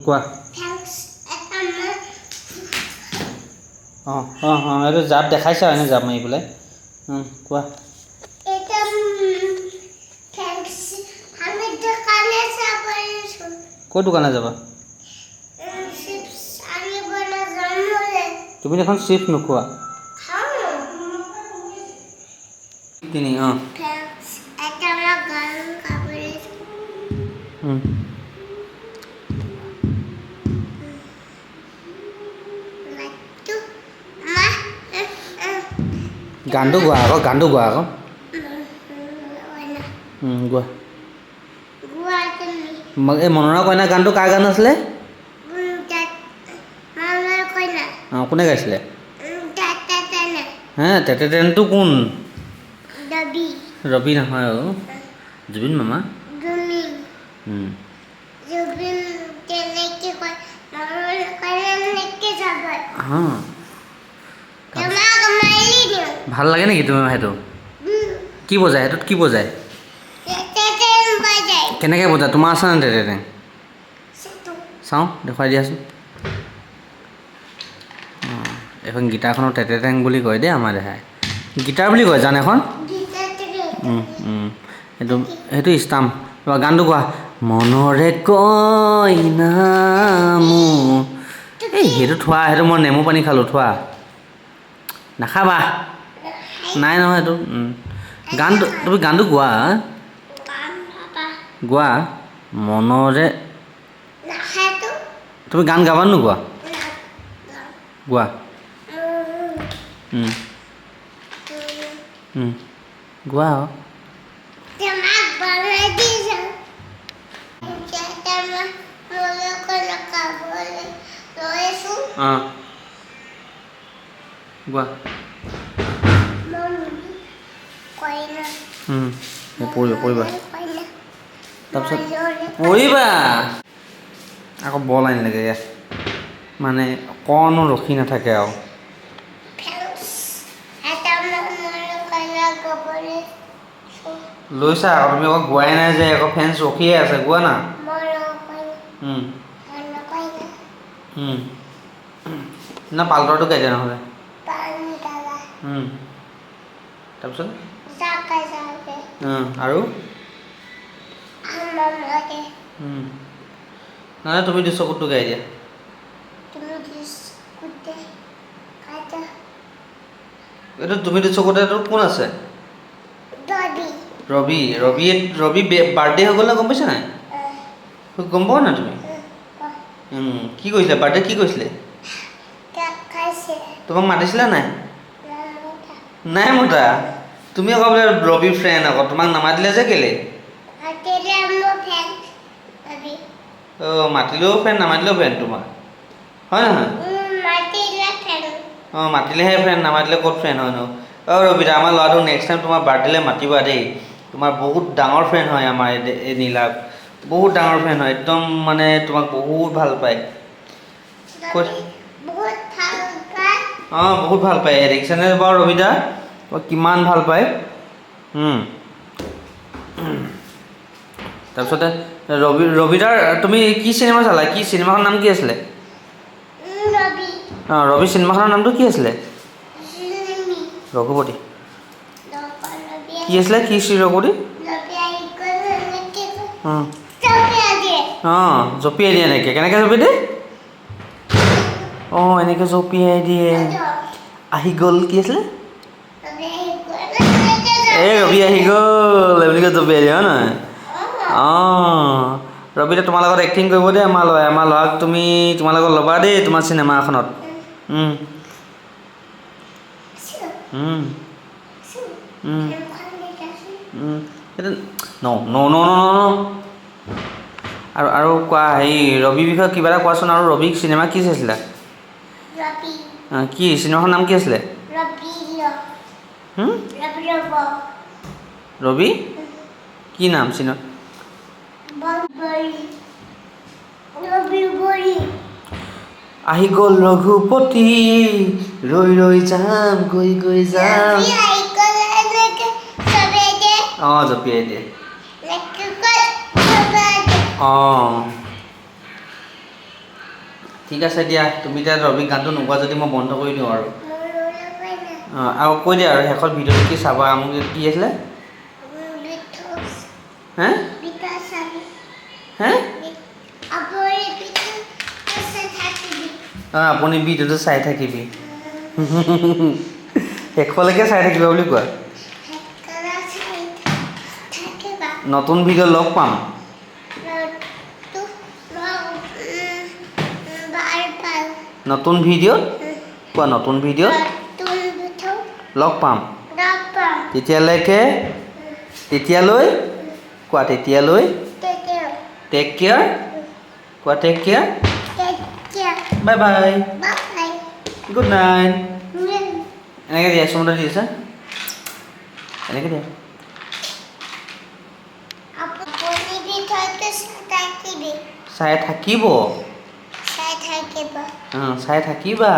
কোৱা এইটো জাপ দেখাইছে আৰু এনে জাপ মাৰি পেলাই কোৱা ক'ত দোকানে যাবা তুমি দেখোন চিপছ নোখোৱা তিনি গানটো গোৱা আকৌ গোৱা এই মনৰ কইনা গানটো কাৰ গান আছিলে কোনে গাইছিলে হে তেতেতেনটো কোন ৰবি নহয় আৰু জুবিন মামা ভাল লাগে নেকি তুমি সেইটো কি বজায় সেইটোত কি বজায় কেনেকৈ বজায় তোমাৰ আছে নে তেতেতেন চাওঁ দেখুৱাই দিয়াচোন এখন গীটাৰখনৰ তেতেতেং বুলি কয় দেই আমাৰ দেহাই গীটাৰ বুলি কয় জান এখন সেইটো ষ্টাম্প গানটো কোৱা মনৰে কইনা মোৰ এই সেইটো থোৱা সেইটো মই নেমু পানী খালোঁ থোৱা নাখাবা নাই নহয় এইটো গানটো তুমি গানটো গোৱা মনৰে তুমি গান গাবা নোগোৱা গোৱা গোৱা গোৱা পৰিবা তাৰপিছত পৰিবা আকৌ বল আনি লাগে ইয়াত মানে অকণো ৰখি নাথাকে আৰু লৈছা আকৌ তুমি আকৌ গোৱাই নাই যে আকৌ ফেন্স ৰখিয়ে আছে গোৱা না না পালটৰটো গাই দিয়া নহ'লে তাৰপিছত আৰু নাই তুমি চকুতটো গাই দিয়া এইটো তুমি চকুতে কোন আছে ৰবি বাৰ্থডে হৈ গ'ল না গম পাইছা নাই গম পোৱা না তুমি কি কৰিছিলে বাৰ্থডে কি কৰিছিলে তোমাক মাতিছিলা নাই নাই মতা তুমি আকৌ বোলে ৰবি ফ্ৰেণ্ড আকৌ তোমাক নামাতিলে যে কেলে মাতিলেও ফ্ৰেণ্ড নামাতিলেও ফ্ৰেণ্ড তোমাৰ হয় নহয় মাতিলেহে ফ্ৰেণ্ড নামাতিলে ক'ত ফ্ৰেণ্ড হয় ন ৰবিদা আমাৰ ল'ৰাটো নেক্সট টাইম তোমাৰ বাৰ্থডেলৈ মাতিবা দেই তোমাৰ বহুত ডাঙৰ ফ্ৰেণ্ড হয় আমাৰ এই নীলাভ বহুত ডাঙৰ ফ্ৰেণ্ড হয় একদম মানে তোমাক বহুত ভাল পায় বহুত ভাল পায় দেখিছানে বাৰু ৰবিদা কিমান ভাল পায় তাৰপিছতে ৰবিদাৰ তুমি কি চিনেমা চালা কি চিনেমাখনৰ নাম কি আছিলে ৰবি চিনেমাখনৰ নামটো কি আছিলে ৰঘুপতি কি আছিলে কি শ্ৰী ৰঘুপতি জঁপিয়াই দিয়ে এনেকৈ কেনেকৈ জঁপিয়াই দিয়ে এনেকৈ জঁপিয়াই দিয়ে আহি গ'ল কি আছিলে এই ৰবি আহি গ'ল এইবুলিকৈ জঁপিয়াই দিয়ে হয় নহয় ৰবিদা তোমাৰ লগত এক্টিং কৰিব দেই আমাৰ ল'ৰাক তুমি তোমাৰ লগত ল'বা দেই তোমাৰ চিনেমা এখনত আৰু কোৱা হেৰি ৰবিৰ বিষয়ে কিবা এটা কোৱাচোন আৰু ৰবিক চিনেমা কি চাইছিলা কি চিনেমাখনৰ নাম কি আছিলে ৰবি কি নাম চিনেমা আহি গ'ল ৰঘুপতি ৰৈ ৰৈ যাম গৈ যাম জঁপিয়াই দিয়ে ঠিক আছে দিয়া তুমি এতিয়া ৰবি গানটো নোগোৱা যদি মই বন্ধ কৰি দিওঁ আৰু আৰু কৈ দিয়া আৰু শেষত ভিডিঅ'টো কি চাবা মোক কি আছিলে হে হে আপুনি ভিডিঅ'টো চাই থাকিবি শেষলৈকে চাই থাকিবা বুলি কোৱা নতুন ভিডিঅ' লগ পাম নতুন ভিডিঅ'ত কোৱা নতুন ভিডিঅ'ত লগ পাম তেতিয়ালৈকে তেতিয়ালৈ কোৱা তেতিয়ালৈ টেক কেয়াৰ কোৱা take care bye bye good night এনেকৈ দিয়া চমুদা দি আছে এনেকৈ দিয়া চাই থাকিব চাই থাকিবা